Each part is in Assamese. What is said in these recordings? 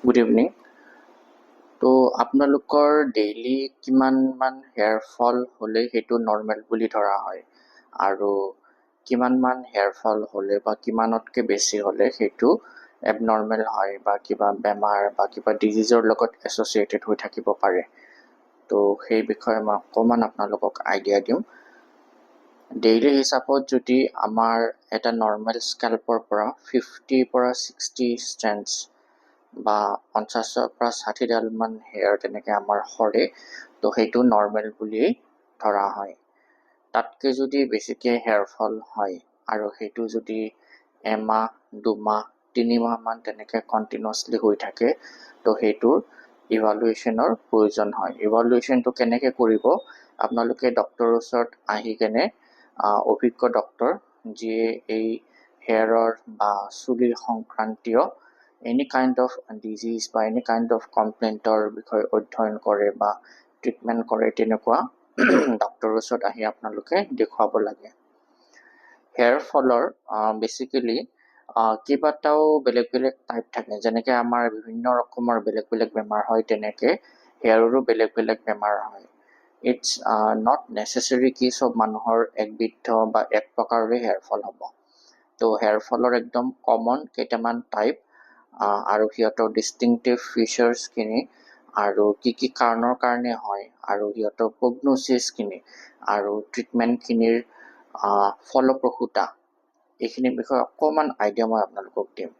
Good evening. তো আপোনালোকৰ ডেইলি কিমানমান হেয়াৰ ফল হ'লে সেইটো নৰ্মেল বুলি ধৰা হয় আৰু কিমানমান হেয়াৰ ফল হ'লে বা কিমানতকৈ বেছি হ'লে সেইটো এবনৰ্মেল হয় বা কিবা বেমাৰ বা কিবা ডিজিজৰ লগত এছ'চিয়েটেড হৈ থাকিব পাৰে। তো সেই বিষয়ে মই অকণমান আপোনালোকক আইডিয়া দিওঁ। ডেইলি হিচাপত যদি আমাৰ এটা নৰ্মেল স্কেল্পৰ পৰা 50 পৰা 60 ষ্ট্ৰেণ্ডছ বা 50-ৰ পৰা 60ডালমান হেয়াৰ তেনেকৈ আমাৰ সৰে, তো সেইটো নৰ্মেল বুলি ধৰা হয়। তাতকৈ যদি বেছিকৈ হেয়াৰ ফল হয় আৰু সেইটো যদি এমাহ 2মাহ 3মাহমান তেনেকৈ কণ্টিনিউৱাছলি হৈ থাকে, তো সেইটোৰ ইভালুৱেশ্যনৰ প্ৰয়োজন হয়। ইভালুৱেশ্যনটো কেনেকৈ কৰিব, আপোনালোকে ডক্টৰৰ ওচৰত আহি কেনে অভিজ্ঞ ডক্টৰ যিয়ে এই হেয়াৰৰ বা চুলিৰ সংক্ৰান্তীয় এনি কাইণ্ড অফ ডিজিজ বা এনি কাইণ্ড অফ কমপ্লেইণ্টৰ বিষয়ে অধ্যয়ন কৰে বা ট্ৰিটমেণ্ট কৰে, তেনেকুৱা ডক্টৰৰ ওচৰত আহি আপোনালোকে দেখুৱাব লাগে। হেয়াৰ ফলৰ বেচিকেলি কেইবাটাও বেলেগ বেলেগ টাইপ থাকে। যেনেকৈ আমাৰ বিভিন্ন ৰকমৰ বেলেগ বেলেগ বেমাৰ হয়, তেনেকৈ হেয়াৰৰো বেলেগ বেলেগ বেমাৰ হয়। ইটছ নট নেচেচাৰী কি চব মানুহৰ একবিধ বা এক প্ৰকাৰৰে হেয়াৰ ফল হ'ব। তো হেয়াৰ ফলৰ একদম কমন কেইটামান টাইপ আৰু সিহঁতৰ ডিষ্টিংটিভ ফিচাৰ্ছখিনি আৰু কি কি কাৰণৰ কাৰণে হয় আৰু সিহঁতৰ প্ৰগন'চিছখিনি আৰু ট্ৰিটমেণ্টখিনিৰ ফলপ্ৰসূতা, এইখিনিৰ বিষয়ে অকণমান আইডিয়া মই আপোনালোকক দিম।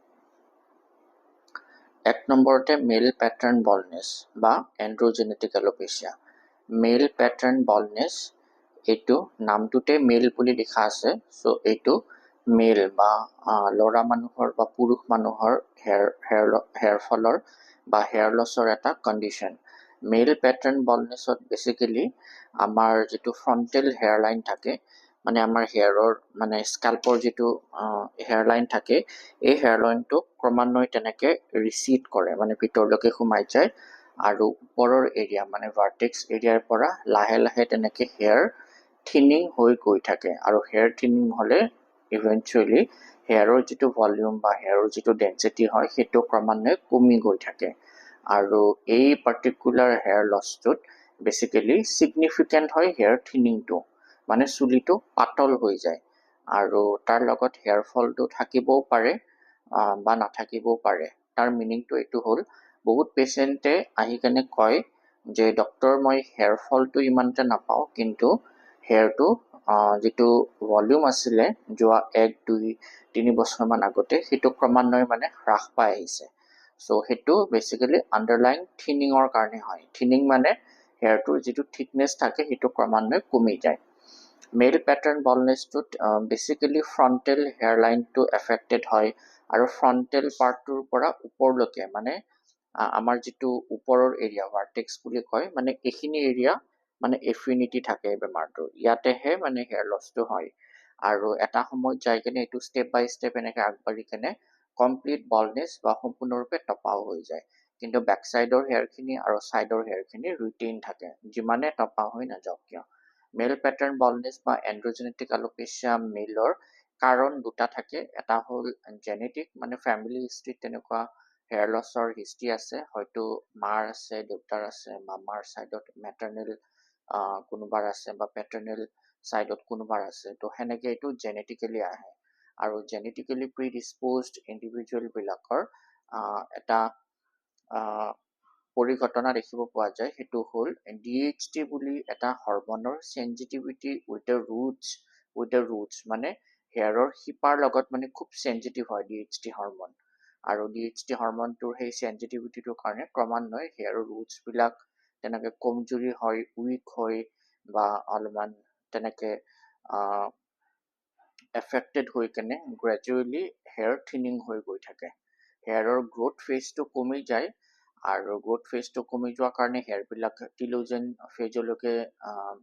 1 নম্বৰতে মেল পেটাৰ্ণ বলনেছ বা এণ্ড্ৰজেনেটিক এল'পেচিয়া। মেল পেটাৰ্ণ বলনেছ, এইটো নামটোতে মেল বুলি লিখা আছে, চ' এইটো মেল বা ল'ৰা মানুহৰ বা পুৰুষ মানুহৰ হেয়াৰ ফলৰ বা হেয়াৰ লছৰ এটা কণ্ডিশ্যন। মেল পেটাৰ্ণ বলনেছত বেচিকেলি আমাৰ যিটো ফ্ৰণ্টেল হেয়াৰ লাইন থাকে, মানে আমাৰ হেয়াৰৰ মানে স্কেল্পৰ যিটো হেয়াৰ লাইন থাকে, এই হেয়াৰ লাইনটো ক্ৰমান্বয়ে তেনেকৈ ৰিচিড কৰে, মানে ভিতৰলৈকে সোমাই যায় আৰু ওপৰৰ এৰিয়া মানে ভাৰ্টেক্স এৰিয়াৰ পৰা লাহে লাহে তেনেকৈ হেয়াৰ থিনিং হৈ গৈ থাকে আৰু হেয়াৰ থিনিং হ'লে ইভেঞ্চুৱেলি হেয়াৰৰ যিটো ভলিউম বা হেয়াৰৰ যিটো ডেঞ্চিটি হয়, সেইটো ক্ৰমান্বয়ে কমি গৈ থাকে। আৰু এই পাৰ্টিকুলাৰ হেয়াৰ লছটোত বেচিকেলি ছিগনিফিকেণ্ট হয় হেয়াৰ থিনিংটো, মানে চুলিটো পাতল হৈ যায় আৰু তাৰ লগত হেয়াৰ ফলটো থাকিবও পাৰে বা নাথাকিবও পাৰে। তাৰ মিনিংটো এইটো হ'ল, বহুত পেচেণ্টে আহি কেনে কয় যে ডক্টৰ মই হেয়াৰ ফলটো ইমানটা নাপাওঁ, কিন্তু হেয়াৰটো যিটো ভলিউম আছিলে যোৱা 1-2-3 বছৰমান আগতে, সেইটো ক্ৰমান্বয়ে মানে হ্ৰাস পাই আহিছে। চ' সেইটো বেচিকেলি আণ্ডাৰলাইন থিনিঙৰ কাৰণে হয়। থিনিং মানে হেয়াৰটোৰ যিটো থিকনেছ থাকে সেইটো ক্ৰমান্বয়ে কমি যায়। মেল পেটাৰ্ণ বলনেছটোত বেচিকেলি ফ্ৰণ্টেল হেয়াৰ লাইনটো এফেক্টেড হয় আৰু ফ্ৰণ্টেল পাৰ্টটোৰ পৰা ওপৰলৈকে, মানে আমাৰ যিটো ওপৰৰ এৰিয়া ভাৰ্টেক্স বুলি কয়, মানে এইখিনি এৰিয়া মানে এফিনিটি থাকে বেমাৰটোৰ, ইয়াতেহে মানে হেয়াৰ লছটো হয়। আৰু এটা সময়ত যাই কেনে এইটো ষ্টেপ বাই ষ্টেপ এনেকৈ আগবাঢ়ি কেনে কমপ্লিট বলনেছ বা সম্পূৰ্ণৰূপে টপাও হৈ যায়। কিন্তু বেক চাইডৰ হেয়াৰখিনি আৰু চাইডৰ হেয়াৰখিনি ৰুটিন থাকে, যিমানে টপা হৈ নাযাওক কিয়। মেল পেটাৰ্ণ বলনেছ বা এণ্ড্ৰজেনেটিক এল'পেচিয়া মেলৰ কাৰণ দুটা থাকে। এটা হ'ল জেনেটিক, মানে ফেমিলি হিষ্ট্ৰীত তেনেকুৱা হেয়াৰ লছৰ হিষ্ট্ৰী আছে, হয়তো মাৰ আছে, দেউতাৰ আছে, মামাৰ ছাইডত মেটাৰ্নেল কোনোবাৰ আছে বা পেটাৰ্নেল ছাইডত কোনোবাৰ আছে, তো সেনেকৈ এইটো জেনেটিকেলি আহে। আৰু জেনেটিকেলি প্ৰিডিছপ'জড ইণ্ডিভিজুৱেলবিলাকৰ এটা পৰিঘটনা দেখিব পোৱা যায়, সেইটো হ'ল DHT বুলি এটা হৰমনৰ চেঞ্চিটিভিটি উইথ দ্য ৰুটছ, মানে হেয়াৰৰ শিপাৰ লগত মানে খুব চেঞ্চিটিভ হয় DHT হৰমন। আৰু DHT হৰমনটোৰ সেই চেঞ্চিটিভিটিটোৰ কাৰণে ক্ৰমান্বয়ে হেয়াৰৰ ৰুটছবিলাক তেনেকৈ কমজুৰি হয়, উইক হয় বা অলপমান তেনেকৈ এফেক্টেড হৈ কেনে গ্ৰেজুৱেলি হেয়াৰ থিনিং হৈ গৈ থাকে। হেয়াৰৰ গ্ৰ'থ ফেজটো কমি যায় আৰু গ্ৰ'থ ফেজটো কমি যোৱাৰ কাৰণে হেয়াৰবিলাক টিলোজেন ফেজলৈকে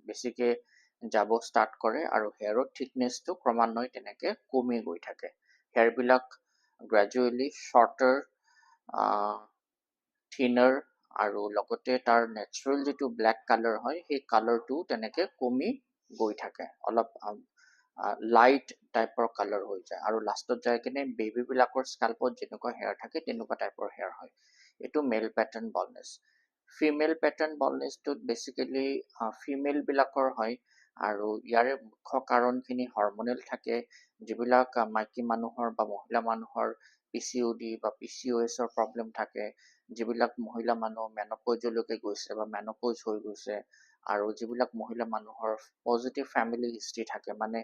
বেছিকৈ যাব ষ্টাৰ্ট কৰে আৰু হেয়াৰৰ থিকনেছটো ক্ৰমান্বয়ে তেনেকৈ কমি গৈ থাকে। হেয়াৰবিলাক গ্ৰেজুৱেলি শ্বৰ্টাৰ, থিনাৰ আৰু লগতে তাৰ নেচাৰেল যিটো ব্লেক কালাৰ হয়, সেই কালাৰটো তেনেকৈ কমি গৈ থাকে, অলপ লাইট টাইপৰ কালাৰ হৈ যায় আৰু লাষ্টত যাই কিনে বেবীবিলাকৰ স্কেল্পত যেনেকুৱা হেয়াৰ থাকে তেনেকুৱা টাইপৰ হেয়াৰ হয়। এইটো মেল পেটাৰ্ণ বলনেছ। ফিমেল পেটাৰ্ণ বলনেছটোত বেচিকেলি ফিমেলবিলাকৰ হয় আৰু ইয়াৰে মুখ্য কাৰণখিনি হৰমনেল থাকে, যিবিলাক মাইকী মানুহৰ বা মহিলা মানুহৰ PCOD বা PCOSৰ প্ৰব্লেম থাকে, যিবিলাক মহিলা মানুহ মেনপজলৈকে গৈছে বা মেনপজ হৈ গৈছে, আৰু যিবিলাক মহিলা মানুহৰ পজিটিভ ফেমিলি হিষ্ট্ৰী থাকে, মানে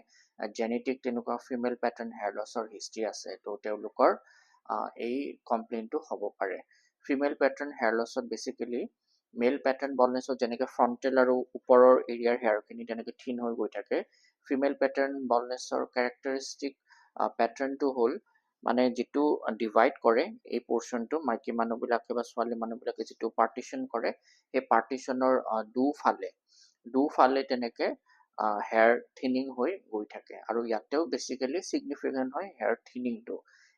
জেনেটিক তেনেকুৱা ফিমেল পেটাৰ্ণ হেয়াৰ লছৰ হিষ্ট্ৰী আছে, তো তেওঁলোকৰ এই কমপ্লেইনটো হ'ব পাৰে। ফিমেল পেটাৰ্ণ হেয়াৰ লছত বেচিকেলি মেল পেটাৰ্ণ বলনেছত যেনেকৈ ফ্ৰণ্টেল আৰু ওপৰৰ এৰিয়াৰ হেয়াৰখিনি তেনেকৈ থিন হৈ গৈ থাকে, ফিমেল পেটাৰ্ণ বলনেছৰ কেৰেক্টাৰিষ্টিক পেটাৰ্ণটো হ'ল মানে যিটো ডিভাইড কৰে এই পৰ্চনটো মাইকী মানুহবিলাকে বা ছোৱালী মানুহবিলাকে যিটো পাৰ্টিশ্যন কৰে, সেই পাৰ্টিশ্যনৰ দুফালে তেনেকে হেয়াৰ থিনিং হৈ গৈ থাকে। আৰু ইয়াতেও বেচিকেলি ছিগনিফিকেণ্ট হয় হেয়াৰ থিনিংটো।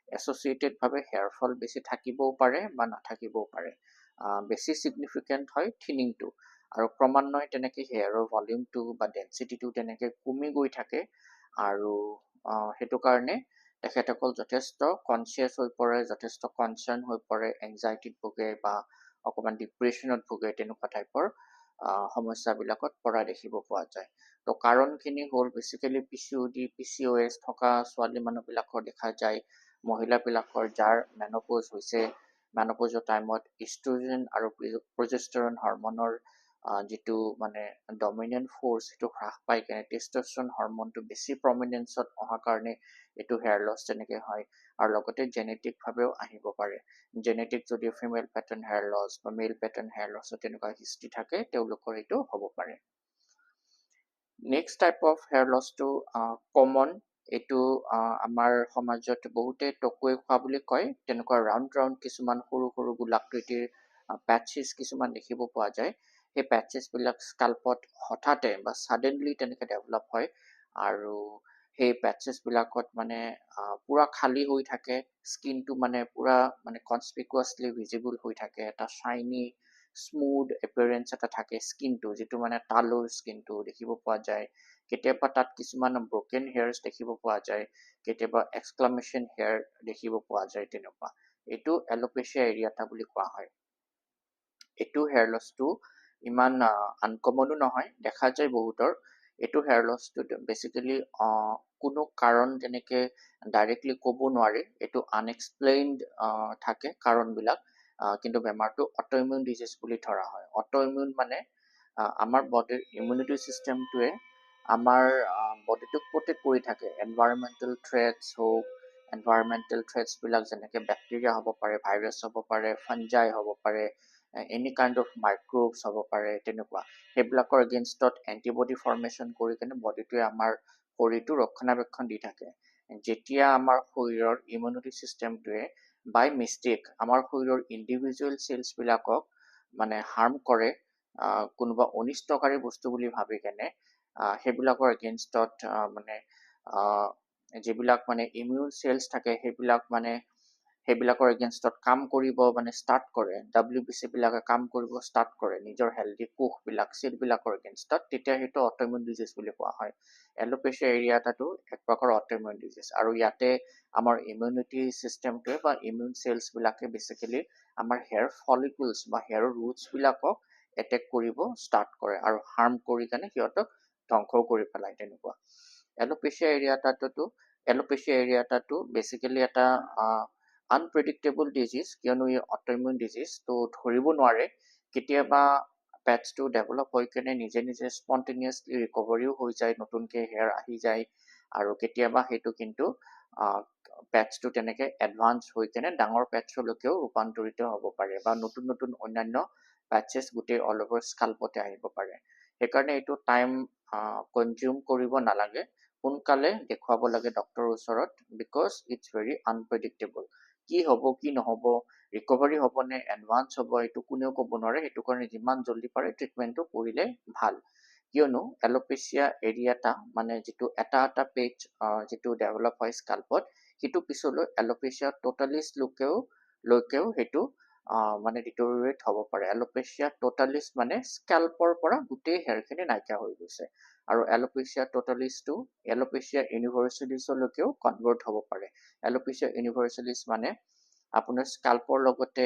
এছ'চিয়েটেডভাৱে হেয়াৰ ফল বেছি থাকিবও পাৰে বা নাথাকিবও পাৰে। বেছি ছিগনিফিকেণ্ট হয় থিনিংটো, আৰু ক্ৰমান্বয়ে তেনেকৈ হেয়াৰৰ ভলিউমটো বা ডেঞ্চিটিটো তেনেকৈ কমি গৈ থাকে, আৰু সেইটো কাৰণে তেখেতসকল যথেষ্ট কনচিয়াছ হৈ পৰে, যথেষ্ট কনচাৰ্ণ হৈ পৰে, এংজাইটিত ভোগে বা অকণমান ডিপ্ৰেশ্যনত ভোগে, তেনেকুৱা টাইপৰ সমস্যাবিলাকত পৰা দেখিব পোৱা যায়। তো কাৰণখিনি হ'ল বেচিকেলি PCOD, PCOS থকা ছোৱালী মানুহবিলাকৰ দেখা যায়, মহিলাবিলাকৰ যাৰ মেনপ'জ হৈছে, মেনপ'জৰ টাইমত ইষ্ট্ৰজেন আৰু প্ৰজেষ্টেৰন হৰমনৰ যিটো মানে ডমিনেণ্ট ফ'ৰ্চ সেইটো হ্ৰাস পাই কেনে টেষ্টষ্টেৰন হৰমনটো বেছি প্ৰমিনেঞ্চত অহাৰ কাৰণে এইটো হেয়াৰ লছ তেনেকৈ হয়। আৰু লগতে জেনেটিকভাৱেও আহিব পাৰে। জেনেটিক যদি ফিমেল পেটাৰ্ণ হেয়াৰ লছ বা মেল পেটাৰ্ণ হেয়াৰ লছৰ তেনেকুৱা হিষ্ট্ৰী থাকে, তেওঁলোকৰ এইটো হ'ব পাৰে। নেক্সট টাইপ অফ হেয়াৰ লছটো কমন, এইটো আমাৰ সমাজত বহুতে টকুৱে খোৱা বুলি কয়, তেনেকুৱা ৰাউণ্ড কিছুমান সৰু সৰু গোলাকৃতিৰ পেটচেছ কিছুমান দেখিব পোৱা যায়। সেই পেটচেছবিলাক স্কাল্পত হঠাতে বা ছাডেনলি তেনেকৈ ডেভেলপ হয়, আৰু সেই পেটচেছবিলাকত মানে পূৰা খালী হৈ থাকে, স্কিনটো মানে পূৰা মানে কনস্পিকুৱাছলি ভিজিবল হৈ থাকে, এটা শ্বাইনি স্মুথ এপিয়াৰেঞ্চ এটা থাকে স্কিনটো, যিটো মানে তালুৰ স্কিনটো দেখিব পোৱা যায়। কেতিয়াবা তাত কিছুমান ব্ৰকেন হেয়াৰ্ছ দেখিব পোৱা যায়, কেতিয়াবা এক্সক্লামেশ্যন হেয়াৰ দেখিব পোৱা যায়, তেনেকুৱা। এইটো এলোপেচিয়া এৰিয়াটা বুলি কোৱা হয়। এইটো হেয়াৰ লছটো ইমান আনকমনো নহয়, দেখা যায় বহুতৰ। এইটো হেয়াৰ লছটো বেচিকেলি কোনো কাৰণ তেনেকৈ ডাইৰেক্টলি ক'ব নোৱাৰি, এইটো আনএক্সপ্লেইনড থাকে কাৰণবিলাক, কিন্তু বেমাৰটো অট'ইমিউন ডিজিজ বুলি ধৰা হয়। অট'ইমিউন মানে আমাৰ বডিৰ ইমিউনিটি ছিষ্টেমটোৱে আমাৰ বডিটোক প্ৰটেক্ট কৰি থাকে। এনভাইৰমেণ্টেল থ্ৰেটছ হওক, এনভাইৰমেণ্টেল থ্ৰেটছবিলাক যেনেকৈ বেক্টেৰিয়া হ'ব পাৰে, ভাইৰাছ হ'ব পাৰে, ফাঞ্জাই হ'ব পাৰে, এনি কাইণ্ড অফ মাইক্ৰ'বছ হ'ব পাৰে, তেনেকুৱা। সেইবিলাকৰ এগেইনষ্টত এণ্টিবডি ফৰ্মেশ্যন কৰি কিনে বডিটোৱে আমাৰ শৰীৰটো ৰক্ষণাবেক্ষণ দি থাকে। যেতিয়া আমাৰ শৰীৰৰ ইমিউনিটি ছিষ্টেমটোৱে বাই মিষ্টেক আমাৰ শৰীৰৰ ইণ্ডিভিজুৱেল চেলছবিলাকক মানে হাৰ্ম কৰে, কোনোবা অনিষ্টকাৰী বস্তু বুলি ভাবি কেনে, সেইবিলাকৰ এগেইনষ্টত মানে যিবিলাক মানে ইমিউন চেলছ থাকে, সেইবিলাকৰ এগেইনষ্টত কাম কৰিব মানে ষ্টাৰ্ট কৰে, WBCবিলাকে কাম কৰিব ষ্টাৰ্ট কৰে নিজৰ হেল্ডি কোষবিলাক, চেলবিলাকৰ এগেইনষ্টত, তেতিয়া সেইটো অট'ইমিউন ডিজিজ বুলি কোৱা হয়। এলোপেচিয়া এৰিয়াটাটো এক প্ৰকাৰৰ অট'ইমিউন ডিজিজ, আৰু ইয়াতে আমাৰ ইমিউনিটি ছিষ্টেমটোৱে বা ইমিউন চেলছবিলাকে বেচিকেলি আমাৰ হেয়াৰ ফলিকুলছ বা হেয়াৰৰ ৰুটছবিলাকক এটেক কৰিব ষ্টাৰ্ট কৰে, আৰু হাৰ্ম কৰি কেনে সিহঁতক ধ্বংস কৰি পেলায়, তেনেকুৱা। এলোপেচিয়া এৰিয়াটাটো বেচিকেলি এটা আনপ্ৰেডিক্টেবল ডিজিজ, কিয়নো ই অট'ইমিউন ডিজিজ, তো ধৰিব নোৱাৰে। কেতিয়াবা পেটচটো ডেভেলপ হৈ কেনে নিজে নিজে স্পণ্টেনিয়াছলি ৰিকভাৰীও হৈ যায়, নতুনকৈ হেয়াৰ আহি যায়, আৰু কেতিয়াবা সেইটো কিন্তু পেটচটো তেনেকৈ এডভান্স হৈ কেনে ডাঙৰ পেটচলৈকেও ৰূপান্তৰিত হ'ব পাৰে, বা নতুন নতুন অন্যান্য পেটচেছ গোটেই অল অভাৰ স্কাল্পতে আহিব পাৰে। সেইকাৰণে এইটো টাইম কনজিউম কৰিব নালাগে, সোনকালে দেখুৱাব লাগে ডক্টৰৰ ওচৰত, বিকজ ইটছ ভেৰি আনপ্ৰেডিক্টেবল। কি হ'ব কি নহ'ব, ৰিকভাৰী হ'বনে এডভান্স হ'ব, এইটো কোনেও ক'ব নোৱাৰে। সেইটো কাৰণে যিমান জল্দি পাৰে ট্ৰিটমেণ্টটো কৰিলে ভাল, কিয়নো এলোপেচিয়া এৰিয়াটা মানে যিটো এটা পেচ যিটো ডেভেলপ হয় স্কাল্পত, সেইটো পিছলৈ এলোপেচিয়া টোটালিছ লৈকেও সেইটো মানে ডিটৰিয়েট হ'ব পাৰে। এলোপেচিয়া টোটালিছ মানে স্কেল্পৰ পৰা গোটেই হেয়াৰখিনি নাইকিয়া হৈ গৈছে, আৰু এলোপেচিয়া টোটালিছটো এলোপেচিয়া ইউনিভাৰ্চেলিছলৈকেও কনভাৰ্ট হ'ব পাৰে। এলোপেচিয়া ইউনিভাৰ্চেলিছ মানে আপোনাৰ স্কাল্পৰ লগতে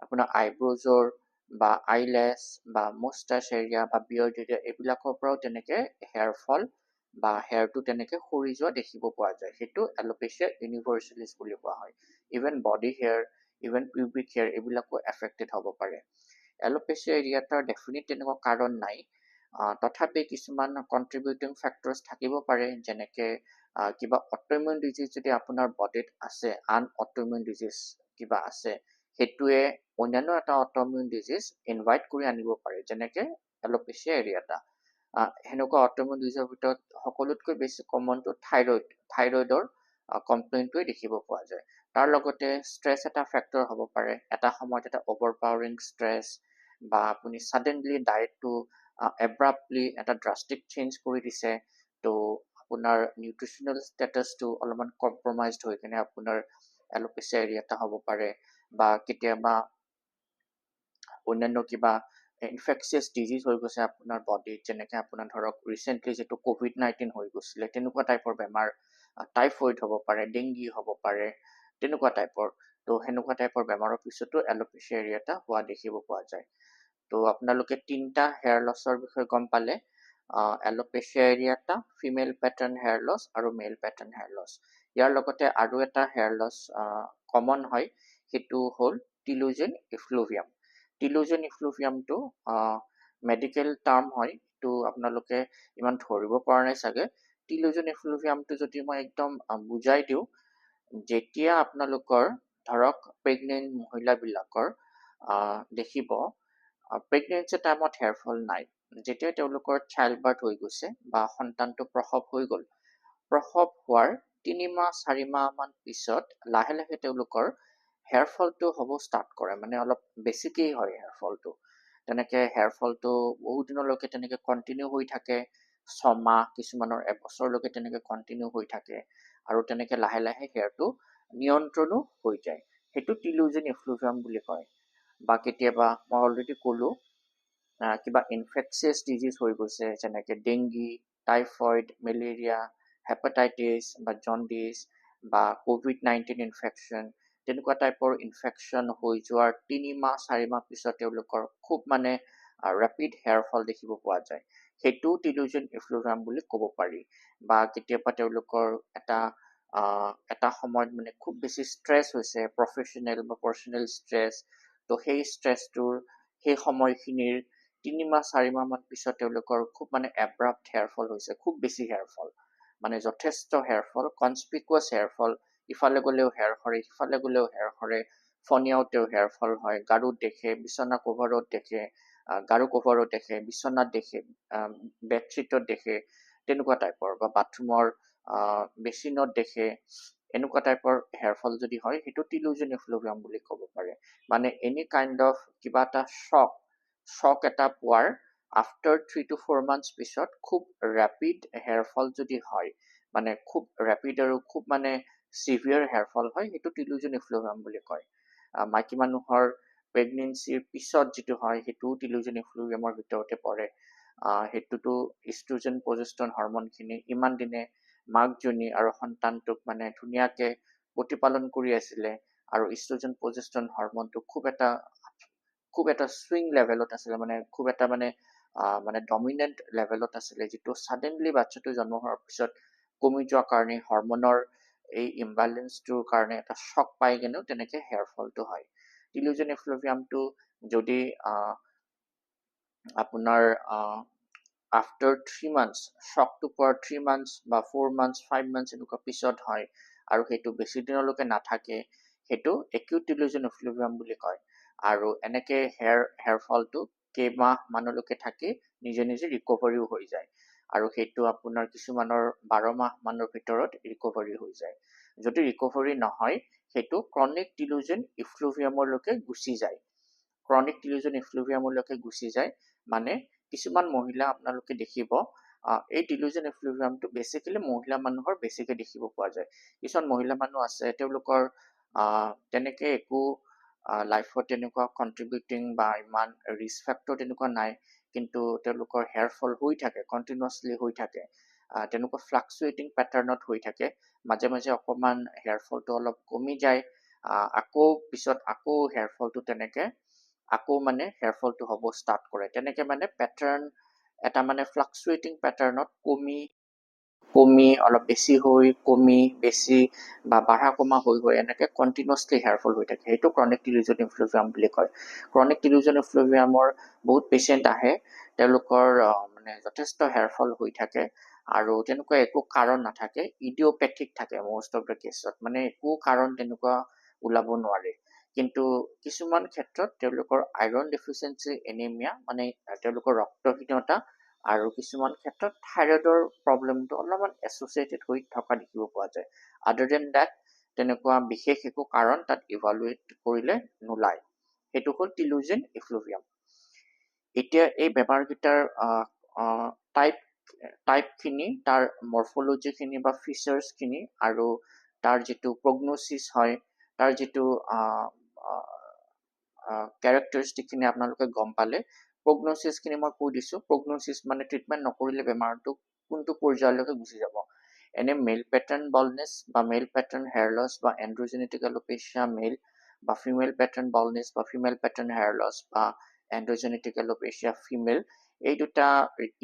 আপোনাৰ আইব্ৰজৰ বা আইলেছ বা মুষ্টাছ এৰিয়া বা বিয়াৰ্ড এৰিয়া এইবিলাকৰ পৰাও তেনেকৈ হেয়াৰ ফল বা হেয়াৰটো তেনেকৈ সৰি যোৱা দেখিব পোৱা যায়। সেইটো এলোপেচিয়া ইউনিভাৰ্চেলিছ বুলি কোৱা হয়। Even body hair, even pubic hair এইবিলাকো এফেক্টেড হ'ব পাৰে। এলোপেচিয়া এৰিয়াটাৰ ডেফিনেট তেনেকুৱা কাৰণ নাই, তথাপি কিছুমান কণ্ট্ৰিবিউটিং ফেক্টৰ্ছ থাকিব পাৰে, যেনেকৈ কিবা অট'ইমিউন ডিজিজ যদি আপোনাৰ বডিত আছে, আন অট'ইমিউন ডিজিজ কিবা আছে, সেইটোৱে অন্যান্য এটা অট'ইমিউন ডিজিজ ইনভাইট কৰি আনিব পাৰে, যেনেকৈ এলোপেচিয়া এৰিয়াটা। সেনেকুৱা অট'ইমিউন ডিজিজৰ ভিতৰত সকলোতকৈ বেছি কমনটো থাইৰয়ডৰ কমপ্লেইনটোৱে দেখিব পোৱা যায়। তাৰ লগতে ষ্ট্ৰেছ এটা ফেক্টৰ হ'ব পাৰে, এটা সময়ত এটা অভাৰপাৱাৰিং ষ্ট্ৰেছ বা আপুনি ছাডেনলি ডায়েটটো এব্ৰাপ্টলি এটা ড্ৰাষ্টিক চেঞ্জ কৰি দিছে, তো আপোনাৰ নিউট্ৰিচনেল ষ্টেটাছটো অলপমান কম্প্ৰমাইজড হৈ কিনে আপোনাৰ এলোপেচিয়া এৰিয়াটা হ'ব পাৰে। বা কেতিয়াবা অন্যান্য কিবা ইনফেকচিয়াছ ডিজিজ হৈ গৈছে আপোনাৰ বডিত, যেনেকৈ আপোনাৰ ধৰক ৰিচেণ্টলি যিটো COVID-19 হৈ গৈছিলে, তেনেকুৱা টাইপৰ বেমাৰ, টাইফইড হ'ব পাৰে, ডেংগি হ'ব পাৰে, তেনেকুৱা টাইপৰ। তো সেনেকুৱা টাইপৰ বেমাৰৰ পিছতো এলোপেচিয়া এৰিয়াটা হোৱা দেখিব পোৱা যায়। তো আপোনালোকে 3টা হেয়াৰ লছৰ বিষয়ে গম পালে, alopecia areata, female pattern hair loss আৰু মেল পেটাৰ্ণ হেয়াৰ লছ। ইয়াৰ লগতে আৰু এটা হেয়াৰ লছ কমন হয়, সেইটো হ'ল টিলোজেন ইফ্লুভিয়াম। টিলোজেন ইফ্লুভিয়ামটো মেডিকেল টাৰ্ম হয়, তো আপোনালোকে ইমান ধৰিব পৰা নাই চাগে। টিলোজেন ইফ্লুভিয়ামটো যদি মই একদম বুজাই দিওঁ, যেতিয়া আপোনালোকৰ ধৰক প্ৰেগনেণ্ট মহিলাবিলাকৰ দেখিব প্ৰেগনেঞ্চি টাইমত হেয়াৰ ফল নাই, যেতিয়া তেওঁলোকৰ চাইল্ড বাৰ্থ হৈ গৈছে বা সন্তানটো প্ৰসৱ হৈ গ'ল, প্ৰসৱ হোৱাৰ 3 মাহ 4 মাহমান পিছত লাহে লাহে তেওঁলোকৰ হেয়াৰ ফলটো হ'ব ষ্টাৰ্ট কৰে, মানে অলপ বেছিকেই হয় হেয়াৰ ফলটো। তেনেকৈ হেয়াৰ ফলটো বহুত দিনলৈকে তেনেকৈ কণ্টিনিউ হৈ থাকে, 6 মাহ, কিছুমানৰ এবছৰলৈকে তেনেকৈ কণ্টিনিউ হৈ থাকে, আৰু তেনেকৈ লাহে লাহে হেয়াৰটো নিয়ন্ত্ৰণো হৈ যায়। সেইটো টিলোজেন ইফ্লুভিয়াম বুলি কয়। বা কেতিয়াবা মই অলৰেডি ক'লোঁ, কিবা ইনফেকচিয়াছ ডিজিজ হৈ গৈছে, যেনেকৈ ডেংগি, টাইফইড, মেলেৰিয়া, হেপাটাইটিছ বা জণ্ডিছ বা COVID-19 ইনফেকশ্যন, তেনেকুৱা টাইপৰ ইনফেকশ্যন হৈ যোৱাৰ 3 মাহ 4 মাহ পিছত তেওঁলোকৰ খুব মানে ৰেপিড হেয়াৰ ফল দেখিব পোৱা যায়, সেইটো টিলোজেন ইফ্লুভিয়াম বুলি ক'ব পাৰি। বা কেতিয়াবা তেওঁলোকৰ এটা সময়ত মানে খুব বেছি ষ্ট্ৰেছ হৈছে, প্ৰফেশ্যনেল বা পাৰ্চনেল ষ্ট্ৰেছ, তো সেই ষ্ট্ৰেছটোৰ সেই সময়খিনিৰ 3 মাহ 4 মাহমান পিছত তেওঁলোকৰ খুব মানে এব্ৰাপ্ট হেয়াৰ ফল হৈছে, খুব বেছি হেয়াৰ ফল, মানে যথেষ্ট হেয়াৰ ফল, কনস্পিকুৱাছ হেয়াৰ ফল, ইফালে গ'লেও হেয়াৰ সৰে, সিফালে গ'লেও হেয়াৰ সৰে, ফনিয়াওতেও হেয়াৰ ফল হয়, গাৰুত দেখে, বিচনা কভাৰত দেখে, গাৰু কভাৰত দেখে, বিচনাত দেখে, বেডশ্বীটত দেখে, তেনেকুৱা টাইপৰ, বা বাথৰুমৰ বেচিনত দেখে, এনেকুৱা টাইপৰ হেয়াৰ ফল যদি হয়, সেইটো টিলোজেন ইফ্লুভিয়াম বুলি ক'ব পাৰে। মানে এনি কাইণ্ড অফ কিবা এটা শ্বক এটা পোৱাৰ আফটাৰ 3 to 4 months পিছত খুব ৰেপিড হেয়াৰ ফল যদি হয়, মানে খুব ৰেপিড আৰু খুব মানে চিভিয়াৰ হেয়াৰ ফল হয়, সেইটো টিলোজেন ইফ্লুভিয়াম বুলি কয়। মাইকী মানুহৰ প্ৰেগনেঞ্চিৰ পিছত যিটো হয়, সেইটো টিলোজেন ইফ্লুভিয়ামৰ ভিতৰতে পৰে। সেইটোতো ইষ্ট্ৰোজেন প্ৰজেষ্টন হৰমনখিনি ইমান দিনে মাকজনী আৰু সন্তানটোক মানে ধুনীয়াকৈ প্ৰতিপালন কৰি আছিলে, আৰু ইষ্ট্ৰোজেন প্ৰজেষ্টন হৰমনটো খুব এটা চুইং লেভেলত আছিলে, মানে খুব এটা মানে ডমিনেণ্ট লেভেলত আছিলে, যিটো ছাডেনলি বাচ্চাটো জন্ম হোৱাৰ পিছত কমি যোৱাৰ কাৰণে, হৰমনৰ এই ইম্বেলেঞ্চটোৰ কাৰণে এটা শ্বক পাই কিনেও তেনেকৈ হেয়াৰ ফলটো হয়। টিলোজেন ইফ্লুভিয়ামটো যদি আপোনাৰ আফটাৰ 3 months, শ্বকটো পোৱাৰ 3 months বা 4 months 5 months এনেকুৱা পিছত হয়, আৰু সেইটো বেছি দিনলৈকে নাথাকে, সেইটো একিউট টিলোজেন ইফ্লুভিয়াম বুলি কয়। আৰু এনেকৈ হেয়াৰ ফলটো কেইমাহ মানলৈকে থাকি নিজে নিজে ৰিকভাৰীও হৈ যায়, আৰু সেইটো আপোনাৰ কিছুমানৰ 12 মাহমানৰ ভিতৰত ৰিকভাৰী হৈ যায়। যদি ৰিকভাৰী নহয়, সেইটো ক্ৰনিক টিলোজেন ইফ্লুভিয়ামলৈকে গুচি যায়। ক্ৰনিক টিলোজেন ইফ্লুভিয়ামলৈকে গুচি যায়, মানে কিছুমান মহিলা আপোনালোকে দেখিব, এই টিলোজেন ইফ্লুভিয়ামটো বেছিকেলি মহিলা মানুহৰ বেছিকৈ দেখিব পোৱা যায়। কিছুমান মহিলা মানুহ আছে, তেওঁলোকৰ তেনেকৈ একো লাইফত তেনেকুৱা কণ্ট্ৰিবিউটিং বা ইমান ৰিস্ক ফেক্টৰ তেনেকুৱা নাই, কিন্তু তেওঁলোকৰ হেয়াৰ ফল হৈ থাকে, কণ্টিনিউৱাছলি হৈ থাকে, তেনেকুৱা ফ্লাকচুৱেটিং পেটাৰ্ণত হৈ থাকে, মাজে মাজে অকণমান হেয়াৰ ফলটো অলপ কমি যায়, আকৌ পিছত আকৌ হেয়াৰ ফলটো তেনেকে আকৌ মানে হেয়াৰ ফলটো হ'ব ষ্টাৰ্ট কৰে তেনেকে মানে পেটাৰ্ণ এটা মানে ফ্লাকচুৱেটিং পেটাৰ্ণত কমি অলপ বেছি হৈ কমি বেছি বা বাঢ়া কমা হৈ এনেকে কণ্টিনিউৱাছলি হেয়াৰ ফল হৈ থাকে সেইটো ক্ৰনিক টিলোজেন ইনফ্লুভিয়াম বুলি কয় ক্ৰনিক টিলোজেন ইনফ্লুভিয়ামৰ বহুত পেচেণ্ট আহে তেওঁলোকৰ মানে যথেষ্ট হেয়াৰ ফল হৈ থাকে আৰু তেনেকুৱা একো কাৰণ নাথাকে ইডিঅ'পেথিক থাকে মষ্ট অফ দ্য কেছত মানে একো কাৰণ তেনেকুৱা ওলাব নোৱাৰে কিন্তু কিছুমান ক্ষেত্ৰত তেওঁলোকৰ আইৰণ ডেফিচিয়েঞ্চি এনিমিয়া মানে তেওঁলোকৰ ৰক্তহীনতা আৰু কিছুমান ক্ষেত্ৰত থাইৰয়ডৰ প্ৰব্লেমটো অলপমান এছ'চিয়েটেড হৈ থকা দেখিব পোৱা যায় আদাৰ দেন ডেট তেনেকুৱা বিশেষ একো কাৰণ তাত ইভালুৱেট কৰিলে নোলায় সেইটো হ'ল টিলোজেন ইফ্লুভিয়াম এতিয়া এই বেমাৰকেইটাৰ টাইপখিনি তাৰ মৰ্ফলজিখিনি বা ফিচাৰ্ছখিনি আৰু তাৰ যিটো প্ৰগন'চিছ হয় তাৰ যিটো কেৰেক্টাৰিষ্টিকখিনি আপোনালোকে গম পালে প্ৰগন'চিছখিনি মই কৈ দিছোঁ প্ৰগন'চিছ মানে ট্ৰিটমেণ্ট নকৰিলে বেমাৰটো কোনটো পৰ্যায়লৈকে গুচি যাব এনে মেল পেটাৰ্ণ বলনেছ বা মেল পেটাৰ্ণ হেয়াৰ লছ বা এণ্ড্ৰজেনেটিক এলোপেচিয়া মেল বা ফিমেল পেটাৰ্ণ বলনেছ বা ফিমেল পেটাৰ্ণ হেয়াৰ লছ বা এণ্ড্ৰজেনেটিক এলোপেচিয়া ফিমেল এই দুটা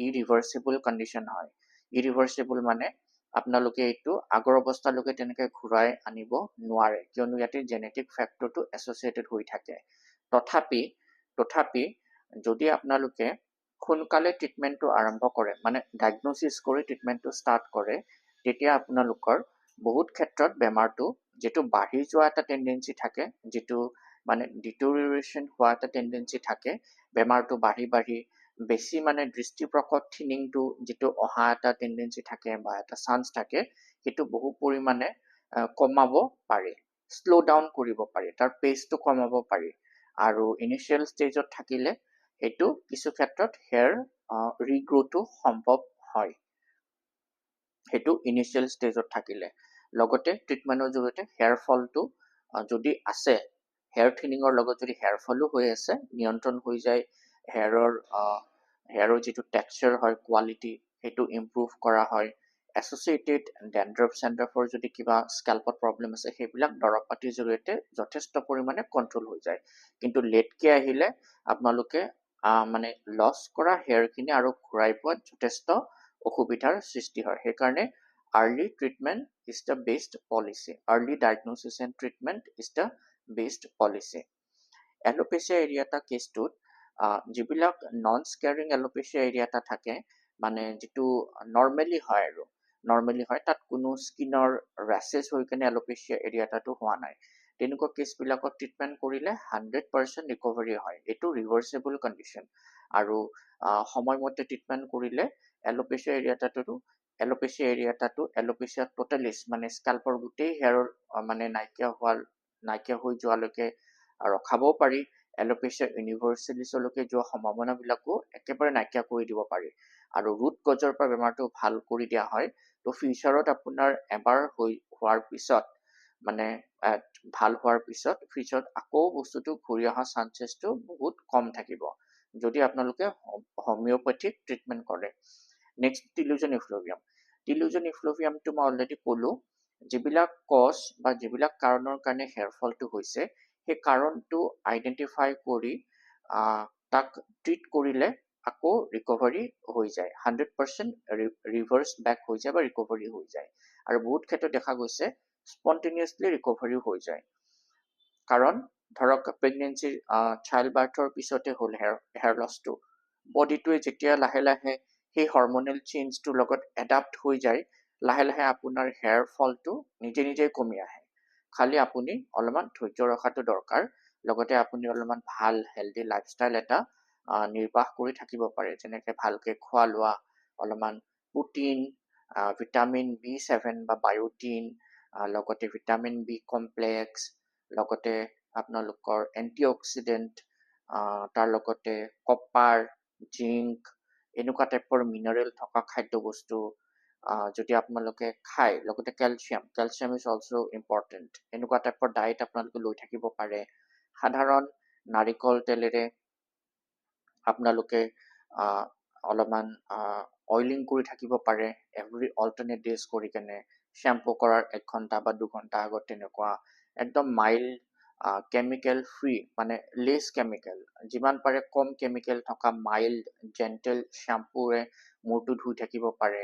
ইৰিভাৰ্চিবল কণ্ডিশ্যন হয় ইৰিভাৰ্চিবল মানে আপোনালোকে এইটো আগৰ অৱস্থালৈকে তেনেকৈ ঘূৰাই আনিব নোৱাৰে কিয়নো ইয়াতে জেনেটিক ফেক্টৰটো এছ'চিয়েটেড হৈ থাকে তথাপি যদি আপোনালোকে সোনকালে ট্ৰিটমেণ্টটো আৰম্ভ কৰে মানে ডায়েগন'চিছ কৰি ট্ৰিটমেণ্টটো ষ্টাৰ্ট কৰে তেতিয়া আপোনালোকৰ বহুত ক্ষেত্ৰত বেমাৰটো যিটো বাঢ়ি যোৱা এটা টেণ্ডেঞ্চি থাকে যিটো মানে ডিটৰিয়েশ্যন হোৱা এটা টেণ্ডেঞ্চি থাকে বেমাৰটো বাঢ়ি বেছি মানে দৃষ্টিপ্ৰকট থিনিংটো যিটো অহা এটা টেণ্ডেঞ্চি থাকে বা এটা চান্স থাকে সেইটো বহু পৰিমাণে কমাব পাৰি শ্ল' ডাউন কৰিব পাৰি তাৰ পেচটো কমাব পাৰি আৰু ইনিচিয়েল ষ্টেজত থাকিলে সেইটো কিছু ক্ষেত্ৰত হেয়াৰ ৰিগ্ৰ'টো সম্ভৱ হয় সেইটো ইনিচিয়েল ষ্টেজত থাকিলে লগতে ট্ৰিটমেণ্টৰ জৰিয়তে হেয়াৰ ফলটো যদি আছে হেয়াৰ থিনিঙৰ লগত যদি হেয়াৰ ফলো হৈ আছে নিয়ন্ত্ৰণ হৈ যায় হেয়াৰৰ যিটো টেক্সচাৰ হয় কোৱালিটি সেইটো ইম্প্ৰুভ কৰা হয় এছ'চিয়েটেড ডেণ্ড্ৰফৰ যদি কিবা স্কেল্পত প্ৰব্লেম আছে সেইবিলাক দৰৱ পাতিৰ জৰিয়তে যথেষ্ট পৰিমাণে কণ্ট্ৰল হৈ যায় কিন্তু লেটকৈ আহিলে আপোনালোকে মানে লছ কৰা হেয়াৰখিনি আৰু ঘূৰাই পোৱাত যথেষ্ট অসুবিধাৰ সৃষ্টি হয় সেইকাৰণে early treatment is the best policy early diagnosis and treatment is the best policy alopecia areata কেছটোত যিবিলাক নন স্কেৰিং এলোপেচিয়া এৰিয়াটা থাকে মানে যিটো নৰ্মেলি হয় তাত কোনো স্কিনৰ ৰেচেছ হৈ কিনে এলোপেচিয়া এৰিয়াটাটো হোৱা নাই তেনেকুৱা কেছবিলাকত ট্ৰিটমেণ্ট কৰিলে 100% ৰিকভাৰী হয় এইটো ৰিভাৰ্চেবল কণ্ডিশ্যন আৰু সময়মতে ট্ৰিটমেণ্ট কৰিলে এলোপেচিয়া এলোপেচিয়া টোটেলিছ মানে স্কেল্পৰ গোটেই হেয়াৰৰ মানে নাইকিয়া হৈ যোৱালৈকে ৰখাবও পাৰি এলোপেচিয়া ইউনিভাৰ্চেলিছলৈকে যোৱা সম্ভাৱনাবিলাকো একেবাৰে নাইকিয়া কৰি দিব পাৰি আৰু ৰুট গজৰ পৰা বেমাৰটো ভাল কৰি দিয়া হয় তো ফিউচাৰত আপোনাৰ এবাৰ হোৱাৰ পিছত মানে ভাল হোৱাৰ পিছত ফিউচাৰত আকৌ বস্তুটো ঘূৰি অহা চান্সেছটো বহুত কম থাকিব যদি আপোনালোকে হোমিঅ'পেথিক ট্ৰিটমেণ্ট কৰে নেক্সট টিলোজেন ইফ্লুভিয়ামটো মই অলৰেডি ক'লোঁ যিবিলাক কজ বা যিবিলাক কাৰণৰ কাৰণে হেয়াৰ ফলটো হৈছে সেই কাৰণটো আইডেণ্টিফাই কৰি তাক ট্ৰিট কৰিলে আকৌ ৰিকভাৰী হৈ যায় 100% ৰিভাৰ্চ বেক হৈ যায় বা ৰিকভাৰী হৈ যায় আৰু বহুত ক্ষেত্ৰত দেখা গৈছে স্পণ্টেনিয়াছলি ৰিকভাৰীও হৈ যায় কাৰণ ধৰক প্ৰেগনেঞ্চিৰ চাইল্ড বাৰ্থৰ পিছতে হ'ল হেয়াৰ লছটো বডিটোৱে যেতিয়া লাহে লাহে সেই হৰমনেল চেঞ্জটোৰ লগত এডাপ্ট হৈ যায় লাহে লাহে আপোনাৰ হেয়াৰ ফলটো নিজে কমি আহে খালি আপুনি অলপমান ধৈৰ্য ৰখাটো দৰকাৰ লগতে আপুনি অলপমান ভাল হেল্ডি লাইফষ্টাইল এটা নিৰ্বাহ কৰি থাকিব পাৰে যেনেকৈ ভালকৈ খোৱা লোৱা অলপমান প্ৰটিন ভিটামিন B7 বা বায়'টিন লগতে ভিটামিন B কমপ্লেক্স লগতে আপোনালোকৰ এণ্টিঅক্সিডেণ্ট তাৰ লগতে কপাৰ জিংক এনেকুৱা টাইপৰ মিনাৰেল থকা খাদ্যবস্তু যদি আপোনালোকে খায় লগতে কেলছিয়াম ইজ অলছ' ইম্পৰ্টেণ্ট এনেকুৱা টাইপৰ ডায়েট আপোনালোকে লৈ থাকিব পাৰে সাধাৰণ নাৰিকল তেলেৰে আপোনালোকে অলপমান অইলিং কৰি থাকিব পাৰে এভৰি অল্টাৰনেট ডেজ কৰি কেনে শ্বেম্পু কৰাৰ 1 ঘণ্টা বা 2 ঘণ্টা আগত তেনেকুৱা একদম মাইল্ড কেমিকেল ফ্ৰী মানে লেছ কেমিকেল, যিমান পাৰে কম কেমিকেল থকা মাইল্ড জেণ্টেল শ্বেম্পুৰে মূৰটো ধুই থাকিব পাৰে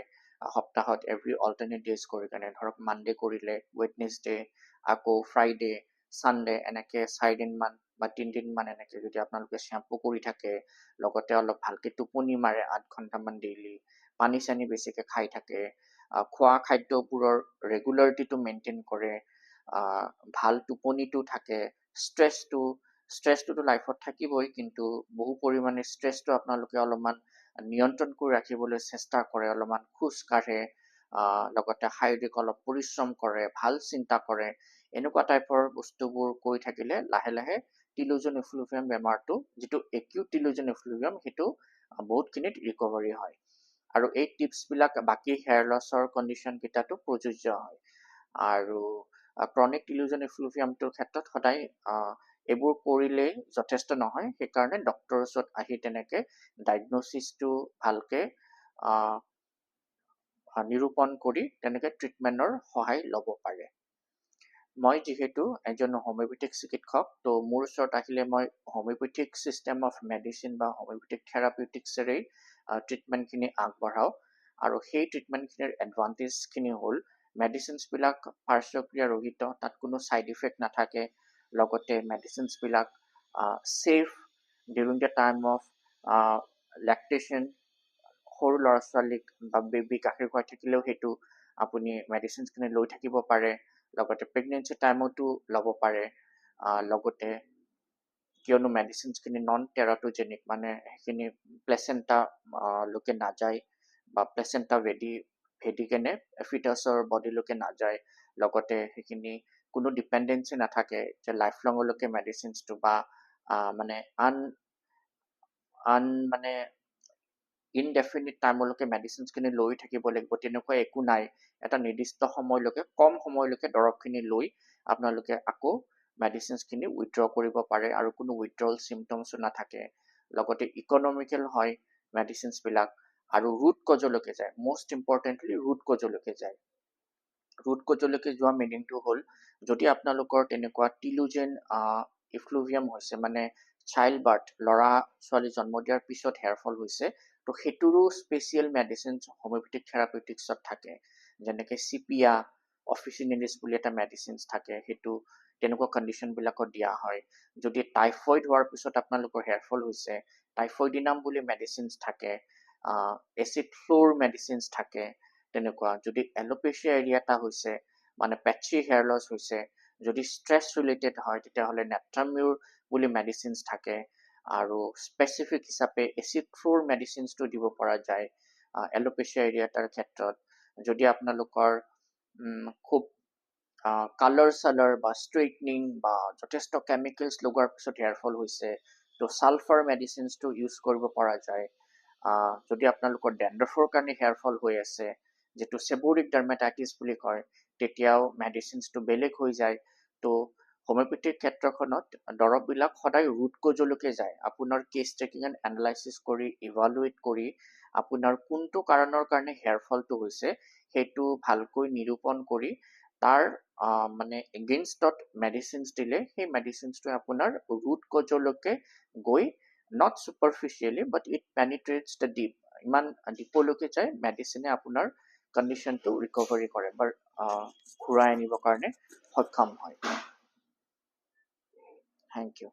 সপ্তাহত এভৰি অল্টাৰনেট ডেজ কৰি কেনে। ধৰক মানডে কৰিলে, ৱেডনেছডে, আকৌ ফ্ৰাইডে, ছানডে, এনেকৈ 4 দিনমান বা 3 দিনমান এনেকৈ যদি আপোনালোকে শ্বেম্পু কৰি থাকে, লগতে অলপ ভালকৈ টোপনি মাৰে 8 ঘণ্টামান ডেইলি, পানী চানী বেছিকৈ খাই থাকে, খোৱা খাদ্যবোৰৰ ৰেগুলাৰিটিটো মেইনটেইন কৰে, ভাল টোপনিটো থাকে, ষ্ট্ৰেছটোতো লাইফত থাকিবই, কিন্তু বহু পৰিমাণে ষ্ট্ৰেছটো আপোনালোকে অলপমান নিয়ন্ত্ৰণ কৰি ৰাখিবলৈ চেষ্টা কৰে, অলপমান খোজ কাঢ়ে, লগতে শাৰীৰিক অলপ পৰিশ্ৰম কৰে, ভাল চিন্তা কৰে, এনেকুৱা টাইপৰ বস্তুবোৰ কৰি থাকিলে লাহে লাহে টিলোজেন এফ্লুভিয়াম বেমাৰটো, যিটো একিউট টিলোজেন এফ্লুভিয়াম, সেইটো বহুতখিনিত ৰিকভাৰী হয়। আৰু এই টিপছবিলাক বাকী হেয়াৰ লছৰ কণ্ডিশ্যনকেইটাতো প্ৰযোজ্য হয়। আৰু ক্ৰনিক টিলোজেন এফ্লুভিয়ামটোৰ ক্ষেত্ৰত সদায় এইবোৰ কৰিলেই যথেষ্ট নহয়, সেইকাৰণে ডক্টৰৰ ওচৰত আহি তেনেকৈ ডায়েগনচিছটো ভালকৈ নিৰূপণ কৰি তেনেকৈ ট্ৰিটমেণ্টৰ সহায় ল'ব পাৰে। মই যিহেতু এজন হোমিওপেথিক চিকিৎসক, তো মোৰ ওচৰত আহিলে মই হোমিওপেথিক ছিষ্টেম অফ মেডিচিন বা হোমিওপেথিক থেৰাপিউটিক্সেৰেই ট্ৰিটমেণ্টখিনি আগবঢ়াওঁ। আৰু সেই ট্ৰিটমেণ্টখিনিৰ এডভান্টেজখিনি হ'ল মেডিচিনছবিলাক পাৰ্শ্বক্ৰিয়া ৰহিত, তাত কোনো ছাইড ইফেক্ট নাথাকে, লগতে মেডিচিনছবিলাক safe during the time of lactation. সৰু ল'ৰা ছোৱালীক বা বেবী গাখীৰ খুৱাই থাকিলেও সেইটো আপুনি মেডিচিনছখিনি লৈ থাকিব পাৰে, লগতে প্ৰেগনেঞ্চি টাইমতো ল'ব পাৰে, লগতে কিয়নো মেডিচিনছখিনি নন টেৰাটোজেনিক, মানে সেইখিনি প্লেচেণ্টা লৈকে নাযায় বা প্লেচেণ্টা ভেদি কেনে ফিটাছৰ বডিলৈকে নাযায়, লগতে সেইখিনি কোনো ডিপেণ্ডেঞ্চি নাথাকে যে লাইফ লঙলৈকে মেডিচিনছটো বা মানে মানে ইনডেফিনিট টাইমলৈকে মেডিচিনছখিনি লৈ থাকিব লাগিব, তেনেকুৱা একো নাই। এটা নিৰ্দিষ্ট সময়লৈকে, কম সময়লৈকে দৰৱখিনি লৈ আপোনালোকে আকৌ মেডিচিনছখিনি উইথড্ৰ কৰিব পাৰে, আৰু কোনো উইথড্ৰল চিমটমছো নাথাকে। লগতে ইকনমিকেল হয় মেডিচিনছবিলাক, আৰু ৰুট কজলৈকে যায়। মষ্ট ইম্পৰ্টেণ্টলি ৰুট কজলৈকে যায়। ৰুট কজলৈকে যোৱা মিনিংটো হ'ল, যদি আপোনালোকৰ তেনেকুৱা টিলোজেন এফ্লুভিয়াম হৈছে, মানে চাইল্ড বাৰ্থ, ল'ৰা ছোৱালী জন্ম দিয়াৰ পিছত হেয়াৰ ফল হৈছে, তো সেইটোৰো স্পেচিয়েল মেডিচিনছ হোমিওপেথিক থেৰাপিউটিক্সত থাকে। যেনেকৈ চিপিয়া অফিচিনেলিছ বুলি এটা মেডিচিনছ থাকে, সেইটো তেনেকুৱা কণ্ডিশ্যনবিলাকত দিয়া হয়। যদি টাইফইড হোৱাৰ পিছত আপোনালোকৰ হেয়াৰ ফল হৈছে, টাইফইডিনাম বুলি মেডিচিনছ থাকে, এচিড ফ্ল'ৰ মেডিচিনছ থাকে তেনেকুৱা। যদি এলোপেচিয়া এৰিয়াটা হৈছে, মানে পেটচি হেয়াৰ লছ হৈছে, যদি ষ্ট্ৰেছ ৰিলেটেড হয়, তেতিয়াহ'লে নেট্ৰামিউৰ বুলি মেডিচিনছ থাকে, আৰু স্পেচিফিক হিচাপে এচিড ফ্ল'ৰ মেডিচিনছটো দিব পৰা যায় এলোপেচিয়া এৰিয়াটাৰ ক্ষেত্ৰত। যদি আপোনালোকৰ খুব কালাৰ চালাৰ বা ষ্ট্ৰেইটনিং বা যথেষ্ট কেমিকেলছ লগোৱাৰ পিছত হেয়াৰ ফল হৈছে, তো ছালফাৰ মেডিচিনছটো ইউজ কৰিব পৰা যায়। যদি আপোনালোকৰ ডেণ্ড্ৰফৰ কাৰণে হেয়াৰ ফল হৈ আছে, যিটো সেবৰিক ডাৰ্মেটাইটিছ বুলি কয়, তেতিয়াও মেডিচিনছটো বেলেগ হৈ যায়। তো হোমিওপেথিক ক্ষেত্ৰখনত দৰৱবিলাক সদায় ৰুট কজলৈকে যায়। আপোনাৰ কেছ টেকিং এণ্ড এনালাইচিছ কৰি, ইভালুৱেট কৰি, আপোনাৰ কোনটো কাৰণৰ কাৰণে হেয়াৰ ফলটো হৈছে সেইটো ভালকৈ নিৰূপণ কৰি, তাৰ মানে এগেইনষ্টত মেডিচিনছ দিলে সেই মেডিচিনছটোৱে আপোনাৰ ৰুট কজলৈকে গৈ, not superficially but it penetrates the deep, ইমান ডিপলৈকে যায় মেডিচিনে আপোনাৰ কণ্ডিশ্যনটো ৰিকভাৰী কৰে বা ঘূৰাই আনিবৰ কাৰণে সক্ষম হয়। Thank U.